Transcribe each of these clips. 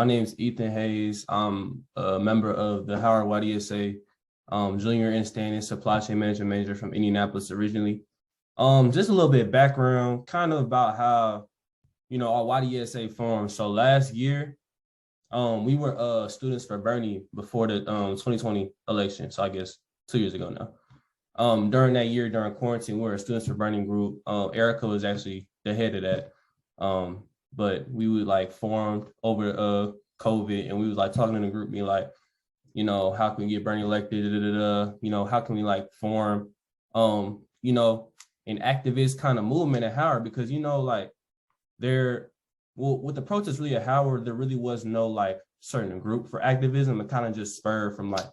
My name is Ethan Hayes. I'm a member of the Howard YDSA, junior in standing supply chain management major from Indianapolis originally. Just a little bit of background, kind of about how, our YDSA formed. So last year, we were students for Bernie before the 2020 election. So I guess 2 years ago now. During that year, during quarantine, we were a students for Bernie group. Erica was actually the head of that. But we would like formed over COVID, and we was like talking in the group, being like, how can we get Bernie elected? How can we like form, an activist kind of movement at Howard? Because with the protests really at Howard, there really was no like certain group for activism. It kind of just spurred from like,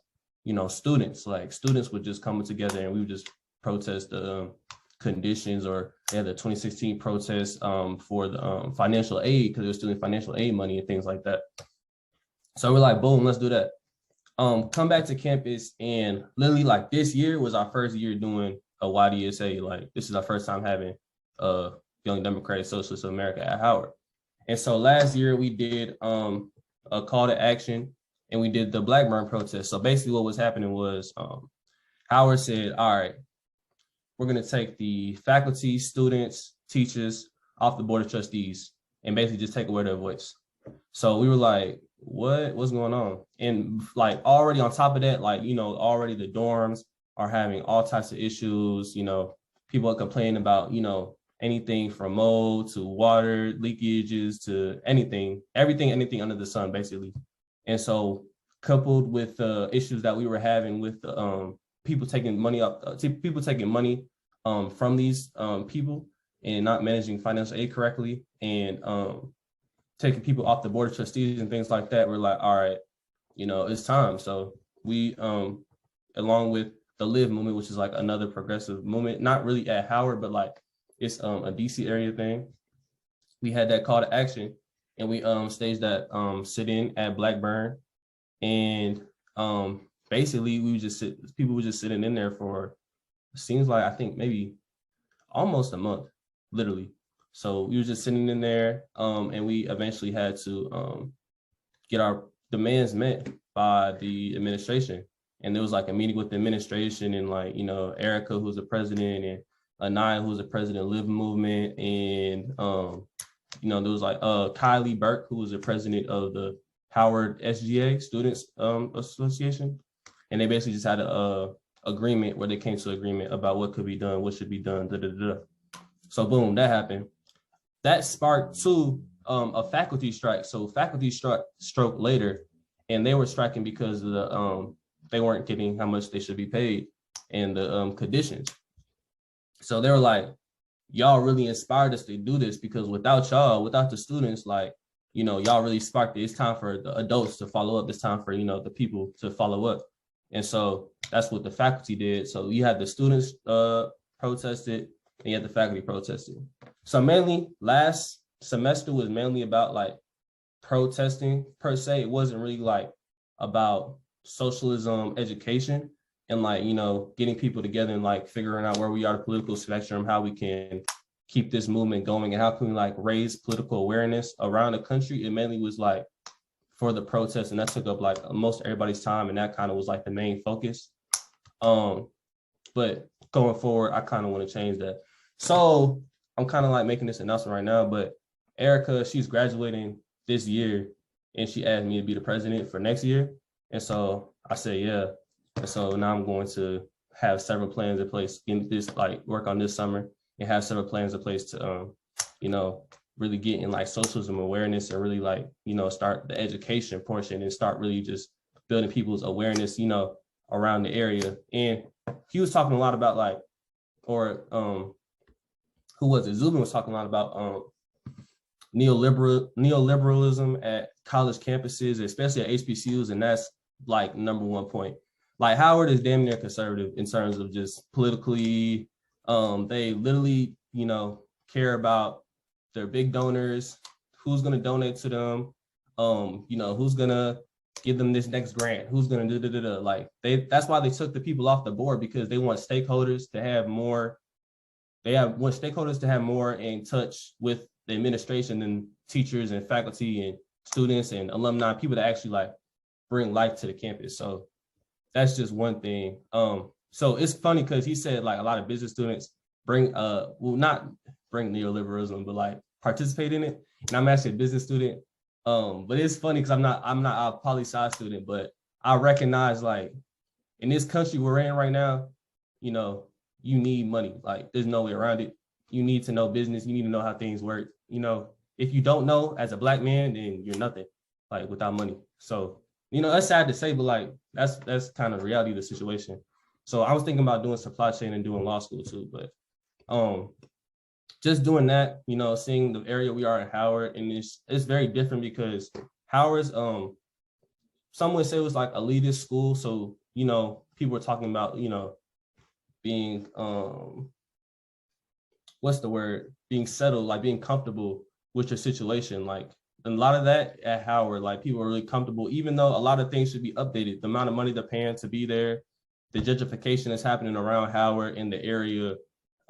students. Like students would just come together, and we would just protest the conditions, or they had the 2016 protests for the financial aid, because they were stealing financial aid money and things like that. So we're like, boom, let's do that. Come back to campus, and literally like this year was our first year doing a YDSA. Like this is our first time having Young Democratic Socialists of America at Howard. And so last year we did a call to action, and we did the Blackburn Protest. So basically what was happening was Howard said, all right, we're going to take the faculty, students, teachers off the board of trustees and basically just take away their voice. So we were like, what's going on? And like already on top of that, like, already the dorms are having all types of issues. People are complaining about, anything from mold to water leakages to anything under the sun, basically. And so coupled with the issues that we were having with the people taking money from these people and not managing financial aid correctly, and taking people off the board of trustees and things like that, we're like, all right, it's time. So we, along with the Live movement, which is like another progressive movement, not really at Howard, but like it's a DC area thing. We had that call to action, and we staged that sit-in at Blackburn, and basically people were just sitting in there for, it seems like, I think maybe almost a month, literally. So we were just sitting in there, and we eventually had to get our demands met by the administration. And there was like a meeting with the administration, and like, Erica, who's the president, and Anaya, who's the president of Live Movement, and there was like Kylie Burke, who was the president of the Howard SGA, Students Association. And they basically just had a agreement where they came to agreement about what could be done, what should be done, So boom, that happened. That sparked too a faculty strike. So faculty stroke later, and they were striking because of the they weren't getting how much they should be paid and the conditions. So they were like, y'all really inspired us to do this, because without y'all, without the students, like, y'all really sparked it. It's time for the adults to follow up. It's time for, the people to follow up. And so that's what the faculty did. So you had the students protested, and you had the faculty protested. So mainly last semester was mainly about like protesting per se. It wasn't really like about socialism education and like, getting people together and like figuring out where we are the political spectrum, how we can keep this movement going, and how can we like raise political awareness around the country. It mainly was like for the protest, and that took up like most everybody's time, and that kind of was like the main focus. But going forward, I kind of want to change that. So I'm kind of like making this announcement right now, but Erica, she's graduating this year, and she asked me to be the president for next year. And so I said, yeah. And so now I'm going to have several plans in place, in this, like work on this summer, and have several plans in place to, really get in like socialism awareness, and really like, start the education portion, and start really just building people's awareness, around the area. And he was talking a lot about like, or who was it? Zubin was talking a lot about neoliberalism at college campuses, especially at HBCUs, and that's like number one point. Like Howard is damn near conservative in terms of just politically. They literally, care about their big donors, who's going to donate to them, who's going to give them this next grant, who's going to do. Like that's why they took the people off the board, because they want stakeholders to have more. Want stakeholders to have more in touch with the administration than teachers and faculty and students and alumni, people that actually like bring life to the campus. So that's just one thing. So it's funny because he said like a lot of business students bring not bring neoliberalism, but like participate in it. And I'm actually a business student. But it's funny because I'm not a poli-sci student, but I recognize like in this country we're in right now, you know, you need money. Like there's no way around it. You need to know business. You need to know how things work. You know, if you don't know as a Black man, then you're nothing, like without money. So, you know, that's sad to say, but like that's kind of reality of the situation. So I was thinking about doing supply chain and doing law school too, but just doing that, you know, seeing the area we are in Howard, and it's very different because Howard's some would say it was like elitist school. So, you know, people were talking about, you know, being what's the word? Being settled, like being comfortable with your situation. Like a lot of that at Howard, like people are really comfortable, even though a lot of things should be updated. The amount of money they're paying to be there, the gentrification that's happening around Howard in the area,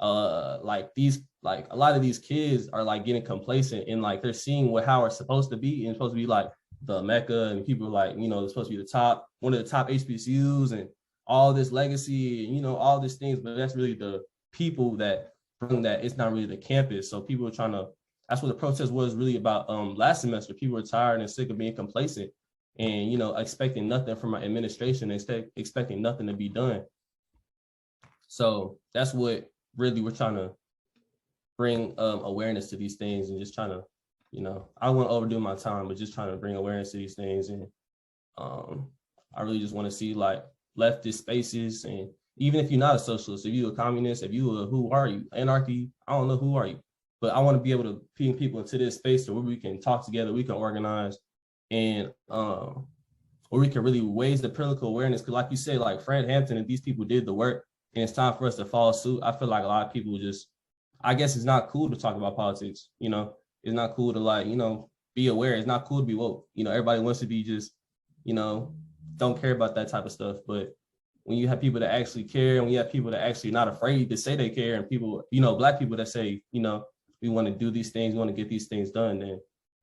like a lot of these kids are like getting complacent and like they're seeing what Howard's supposed to be, and it's supposed to be like the Mecca, and people are like, you know, it's supposed to be one of the top HBCUs and all this legacy and, you know, all these things, but that's really the people that bring that. It's not really the campus. So people are trying to, that's what the protest was really about. Last semester, people were tired and sick of being complacent and, you know, expecting nothing from our administration, expecting nothing to be done. So that's what really we're trying to bring awareness to these things, and just trying to, you know, I don't want to overdo my time, but just trying to bring awareness to these things. And I really just want to see like leftist spaces, and even if you're not a socialist, if you're a communist, if you who are you? Anarchy, I don't know who are you, but I want to be able to bring people into this space where we can talk together, we can organize, and where we can really raise the political awareness. Because like you said, like Fred Hampton and these people did the work, and it's time for us to follow suit. I feel like a lot of people just, I guess it's not cool to talk about politics, you know, it's not cool to like, you know, be aware. It's not cool to be woke. You know, everybody wants to be just, you know, don't care about that type of stuff. But when you have people that actually care, and when you have people that actually not afraid to say they care, and people, you know, Black people that say, you know, we want to do these things, we want to get these things done, then,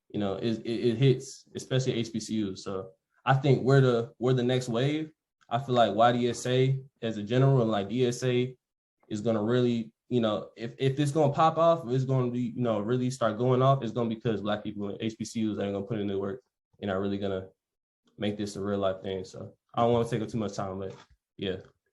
you know, it hits, especially HBCUs. So I think we're the next wave. I feel like YDSA as a general, and like DSA is going to really, you know, if it's going to pop off, if it's going to be, you know, really start going off, it's going to be because Black people in HBCUs are going to put in the work and are really going to make this a real life thing. So I don't want to take up too much time, but yeah.